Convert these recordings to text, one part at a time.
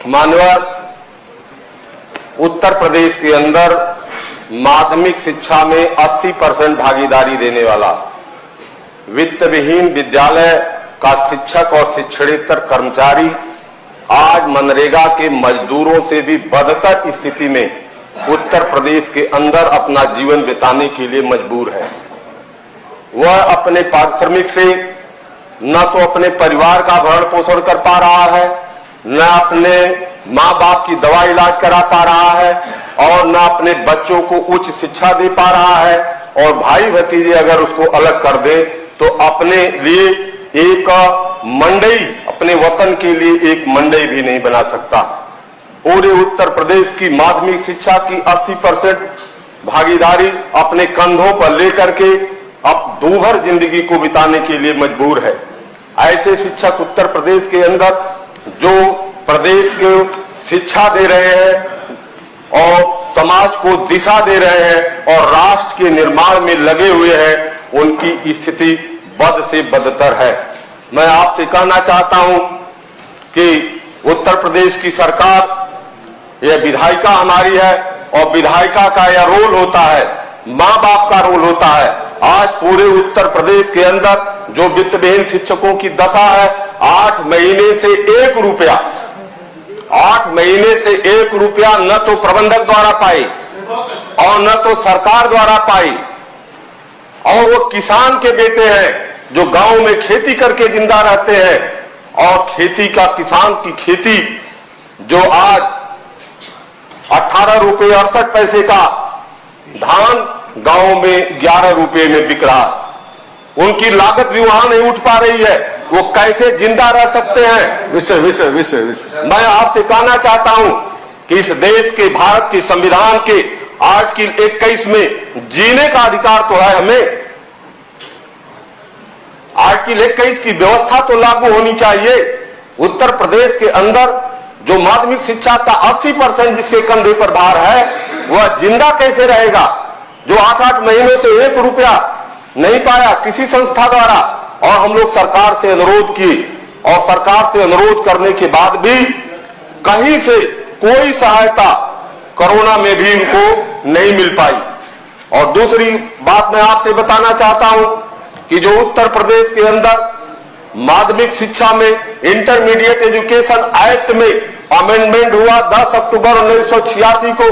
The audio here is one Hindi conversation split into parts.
मानवर उत्तर प्रदेश के अंदर माध्यमिक शिक्षा में 80% भागीदारी देने वाला वित्त विहीन विद्यालय का शिक्षक और शिक्षणेतर कर्मचारी आज मनरेगा के मजदूरों से भी बदतर स्थिति में उत्तर प्रदेश के अंदर अपना जीवन बिताने के लिए मजबूर है। वह अपने पारिश्रमिक से न तो अपने परिवार का भरण पोषण कर पा रहा है, न अपने माँ बाप की दवा इलाज करा पा रहा है और न अपने बच्चों को उच्च शिक्षा दे पा रहा है, और भाई भतीजे अगर उसको अलग कर दे तो अपने लिए एक मंडई, अपने वतन के लिए एक मंडई भी नहीं बना सकता। पूरे उत्तर प्रदेश की माध्यमिक शिक्षा की 80% भागीदारी अपने कंधों पर लेकर के अब दूभर जिंदगी को बिताने के लिए मजबूर है। ऐसे शिक्षक उत्तर प्रदेश के अंदर जो प्रदेश को शिक्षा दे रहे हैं और समाज को दिशा दे रहे हैं और राष्ट्र के निर्माण में लगे हुए हैं, उनकी स्थिति बद से बदतर है। मैं आपसे कहना चाहता हूं कि उत्तर प्रदेश की सरकार, यह विधायिका हमारी है और विधायिका का यह रोल होता है, माँ बाप का रोल होता है। आज पूरे उत्तर प्रदेश के अंदर जो वित्त विहीन शिक्षकों की दशा है, 8 महीने से 1 रुपया, 8 महीने से 1 रुपया न तो प्रबंधक द्वारा पाई और न तो सरकार द्वारा पाई। और वो किसान के बेटे हैं जो गांव में खेती करके जिंदा रहते हैं, और खेती का, किसान की खेती जो आज 18 रुपये 68 पैसे का धान गांव में 11 रुपये में बिक रहा, उनकी लागत भी वहां नहीं उठ पा रही है, वो कैसे जिंदा रह सकते हैं? विषय मैं आपसे कहना चाहता हूं कि इस देश के, भारत के संविधान के आर्टिकल 21 में जीने का अधिकार तो है हमें। आर्टिकल 21 की व्यवस्था तो लागू होनी चाहिए। उत्तर प्रदेश के अंदर जो माध्यमिक शिक्षा का 80% जिसके कंधे पर भार है, वह जिंदा कैसे रहेगा? जो 8-8 महीनों से 1 रुपया नहीं पाया किसी संस्था द्वारा, और हम लोग सरकार से अनुरोध किए और सरकार से अनुरोध करने के बाद भी कहीं से कोई सहायता कोरोना में भी उनको नहीं मिल पाई। और दूसरी बात मैं आपसे बताना चाहता हूं कि जो उत्तर प्रदेश के अंदर माध्यमिक शिक्षा में इंटरमीडिएट एजुकेशन एक्ट में अमेंडमेंट हुआ 10 अक्टूबर 1986 को,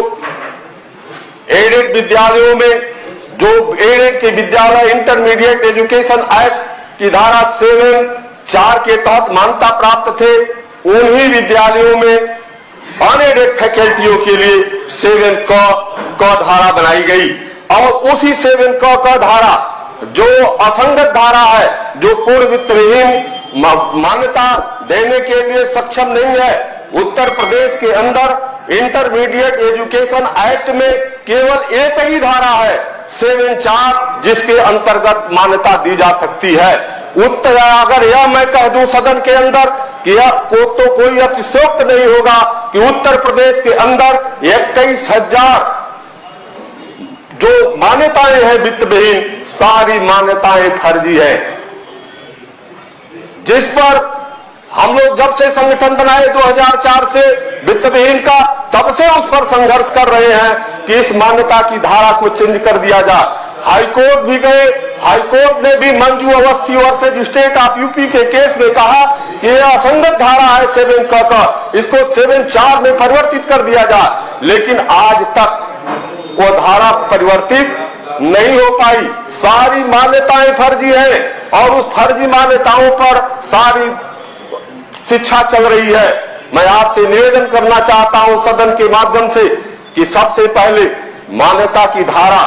एडेड विद्यालयों में जो एडेड के विद्यालय इंटरमीडिएट एजुकेशन एक्ट की धारा 7(4) के तहत मान्यता प्राप्त थे, उन्हीं विद्यालयों में अनएडेड फैकल्टियों के लिए 7(क) धारा बनाई गई। और उसी 7(क) धारा जो असंगत धारा है, जो पूर्ण वित्त विहीन मान्यता देने के लिए सक्षम नहीं है, उत्तर प्रदेश के अंदर इंटरमीडिएट एजुकेशन एक्ट में केवल एक ही धारा है 7(4) जिसके अंतर्गत मान्यता दी जा सकती है। उत्तर, अगर यह मैं कह दूं सदन के अंदर कि यह तो कोई अतिशयोक्त नहीं होगा कि उत्तर प्रदेश के अंदर 21,000 जो मान्यताएं हैं वित्त विहीन, सारी मान्यताएं फर्जी है, जिस पर हम लोग जब से संगठन बनाए 2004 से वित्त विहीन का, तब से उस पर संघर्ष कर रहे हैं कि इस मान्यता की धारा को चेंज कर दिया जाए। हाईकोर्ट भी गए, हाईकोर्ट ने भी Manju Awasthi versus state of UP के केस में कहा कि यह असंगत धारा है 7(क) का, इसको 7(4) में परिवर्तित कर दिया जाए, लेकिन आज तक वो धारा परिवर्तित नहीं हो पाई। सारी मान्यताएं फर्जी हैं और उस फर्जी मान्यताओं पर सारी शिक्षा चल रही है। मैं आपसे निवेदन करना चाहता हूं सदन के माध्यम से कि सबसे पहले मान्यता की धारा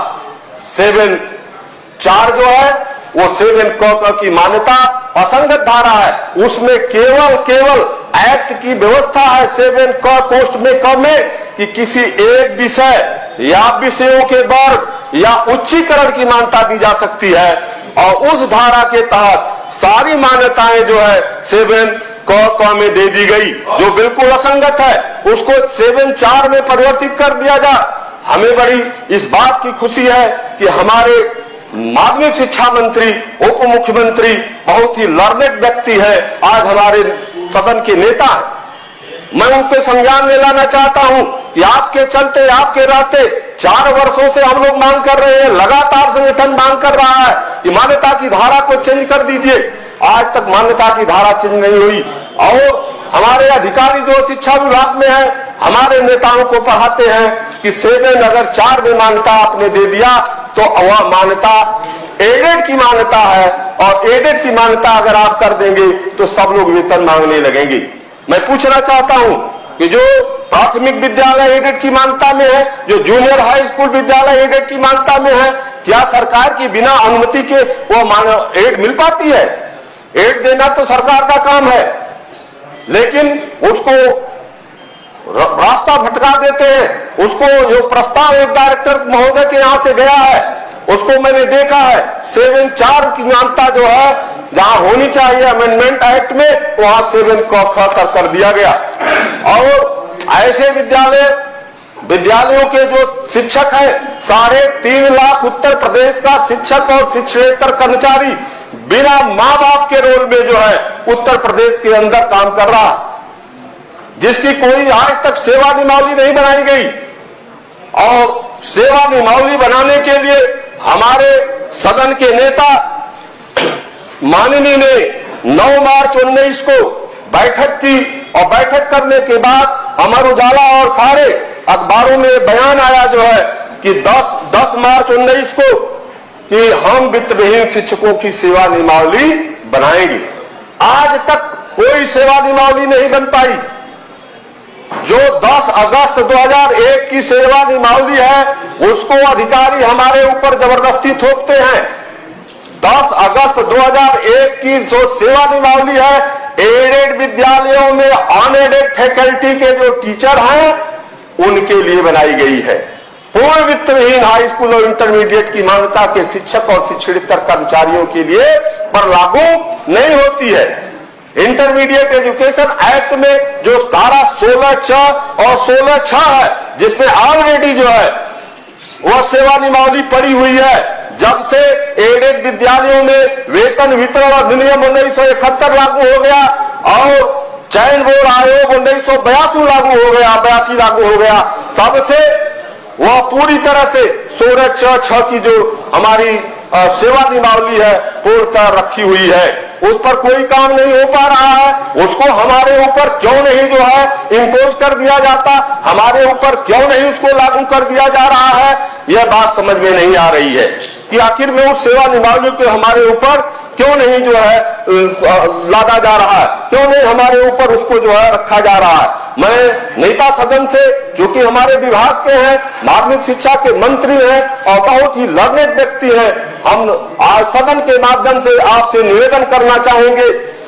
7(4) जो है वो 7(क) की मान्यता असंगत धारा है, उसमें केवल एक्ट की व्यवस्था है 7(क) कोष्ठ में क में कि किसी एक विषय या विषयों के वर्ग या उच्चीकरण की मान्यता दी जा सकती है, और उस धारा के तहत सारी मान्यताएं जो है 7(क) में दे दी गई, जो बिल्कुल असंगत है, उसको 7(4) में परिवर्तित कर दिया जाए। हमें बड़ी इस बात की खुशी है कि हमारे माध्यमिक शिक्षा मंत्री, उप मुख्यमंत्री बहुत ही लर्नेड व्यक्ति है, आज हमारे सदन के नेता हैं, मैं उनके संज्ञान में लाना चाहता हूं कि आपके चलते, आपके रहते 4 वर्षों से हम लोग मांग कर रहे हैं, लगातार संगठन मांग कर रहा है कि मान्यता की धारा को चेंज कर दीजिए। आज तक मान्यता की धारा चेंज नहीं हुई और हमारे अधिकारी जो शिक्षा विभाग में है, हमारे नेताओं को पढ़ाते हैं कि 7 अगर 4 में मान्यता आपने दे दिया तो वह मान्यता एडेड की मान्यता है और एडेड की मान्यता अगर आप कर देंगे तो सब लोग वेतन मांगने लगेंगे। मैं पूछना चाहता हूं कि जो प्राथमिक विद्यालय एडेड की मान्यता में है, जो जूनियर हाई स्कूल विद्यालय एडेड की मान्यता में है, क्या सरकार की बिना अनुमति के वो एड मिल पाती है? एड देना तो सरकार का काम है, लेकिन उसको रास्ता भटका देते हैं। उसको जो प्रस्ताव एक डायरेक्टर महोदय के यहां से गया है, उसको मैंने देखा है 7(4) की मान्यता जो है जहां होनी चाहिए अमेंडमेंट एक्ट में, वहां 7 कर दिया गया। और ऐसे विद्यालयों के जो शिक्षक हैं, 3.5 लाख उत्तर प्रदेश का शिक्षक और शिक्षकेतर कर्मचारी बिना मां बाप के रोल में जो है उत्तर प्रदेश के अंदर काम कर रहा, जिसकी कोई आज तक सेवा नियमावली नहीं बनाई गई। और सेवा नियमावली बनाने के लिए हमारे सदन के नेता माननीय ने 9 मार्च 19 को बैठक की और बैठक करने के बाद अमर उजाला और सारे अखबारों में बयान आया जो है कि 10 मार्च 19 को कि हम वित्तविहीन शिक्षकों की सेवा नियमावली बनाएंगे। आज तक कोई सेवा नियमावली नहीं बन पाई। जो 10 अगस्त 2001 की सेवा नियमावली है उसको अधिकारी हमारे ऊपर जबरदस्ती थोपते हैं। 10 अगस्त 2001 की जो सेवा नियमावली है, एडेड विद्यालयों में अनएडेड फैकल्टी के जो टीचर हैं उनके लिए बनाई गई है। पूर्ण वित्तविहीन हाई स्कूल और इंटरमीडिएट की मान्यता के शिक्षक और शिक्षकेतर कर्मचारियों के लिए पर लागू नहीं होती है। इंटरमीडिएट एजुकेशन एक्ट में जो धारा 16(4) और 16(6) है, जिसमें ऑलरेडी जो है वह सेवा नियमावली पड़ी हुई है। जब से एडेड विद्यालयों में वेतन वितरण अधिनियम 1971 लागू हो गया और चयन बोर्ड आयोग 1982 लागू हो गया, तब से वह पूरी तरह से 16(6) की जो हमारी सेवा नियमावली है पूर्णतः रखी हुई है। उस पर कोई काम नहीं हो पा रहा है। उसको हमारे ऊपर क्यों नहीं जो है इम्पोज कर दिया जाता, हमारे ऊपर क्यों नहीं उसको लागू कर दिया जा रहा है, यह बात समझ में नहीं आ रही है कि आखिर में उस सेवा नियमावली को हमारे ऊपर क्यों नहीं जो है लादा जा रहा है, क्यों नहीं हमारे ऊपर उसको जो है रखा जा रहा है। मैं नेता सदन से, जो कि हमारे विभाग के हैं, माध्यमिक शिक्षा के मंत्री हैं और बहुत ही लर्नेड व्यक्ति हैं, हम आज सदन के माध्यम से आपसे निवेदन करना चाहेंगे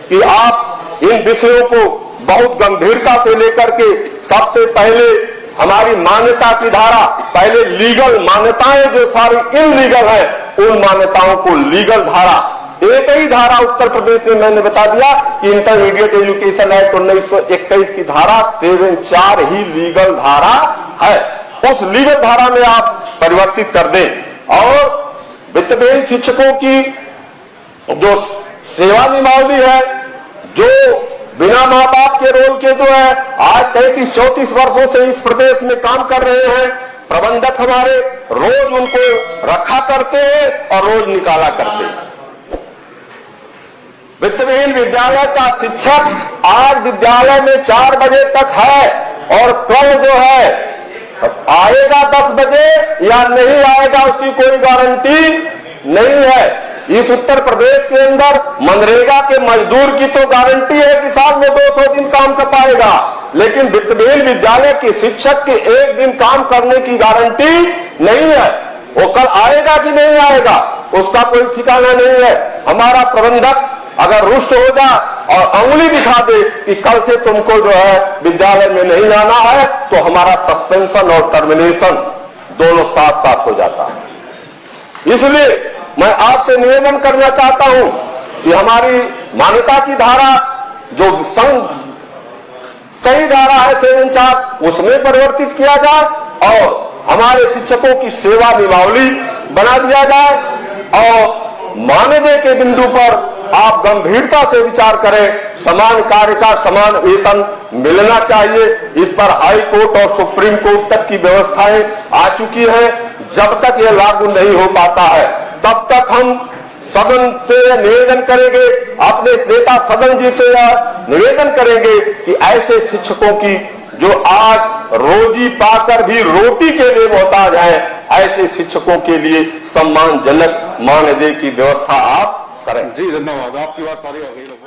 कि आप इन विषयों को बहुत गंभीरता से लेकर के सबसे पहले हमारी मान्यता की धारा, पहले लीगल मान्यताएं जो सारी इनलीगल है, उन मान्यताओं को लीगल धारा, एक ही धारा उत्तर प्रदेश में मैंने बता दिया कि इंटरमीडिएट एजुकेशन एक्ट 1921 की धारा 7(4) ही लीगल धारा है। उस लीगल धारा में आप परिवर्तित कर दें और वित्तविहीन शिक्षकों की जो सेवा नियमावली है, जो बिना मां बाप के रोल के जो है आज 33-34 वर्षों से इस प्रदेश में काम कर रहे हैं, प्रबंधक हमारे रोज उनको रखा करते हैं और रोज निकाला करते हैं। वित्तविहीन विद्यालय का शिक्षक आज विद्यालय में 4 बजे तक है और कल जो है आएगा 10 बजे या नहीं आएगा उसकी कोई गारंटी नहीं है। इस उत्तर प्रदेश के अंदर मनरेगा के मजदूर की तो गारंटी है कि साल में 200 दिन काम कर पाएगा, लेकिन वित्तविहीन विद्यालय के शिक्षक के 1 दिन काम करने की गारंटी नहीं है। वो कल आएगा कि नहीं आएगा उसका कोई ठिकाना नहीं है। हमारा प्रबंधक अगर रुष्ट हो जा और अंगुली दिखा दे कि कल से तुमको जो है विद्यालय में नहीं आना है, तो हमारा सस्पेंशन और टर्मिनेशन दोनों साथ साथ हो जाता है। इसलिए मैं आपसे निवेदन करना चाहता हूं कि हमारी मान्यता की धारा जो सही धारा है 7(4) उसमें परिवर्तित किया जाए और हमारे शिक्षकों की सेवा नियमावली बना दिया जाए और मानदेय के बिंदु पर आप गंभीरता से विचार करें। समान कार्य का समान वेतन मिलना चाहिए। इस पर हाई कोर्ट और सुप्रीम कोर्ट तक की व्यवस्थाएं आ चुकी हैं। जब तक ये लागू नहीं हो पाता है तब तक हम सदन से निवेदन करेंगे, अपने नेता सदन जी से निवेदन करेंगे कि ऐसे शिक्षकों की जो आज रोजी पाकर भी रोटी के लिए मोहताज हैं, ऐसे शिक्षकों के लिए सम्मानजनक मानदेय की व्यवस्था आप करें। जी धन्यवाद, आपकी बात सारी हो गई।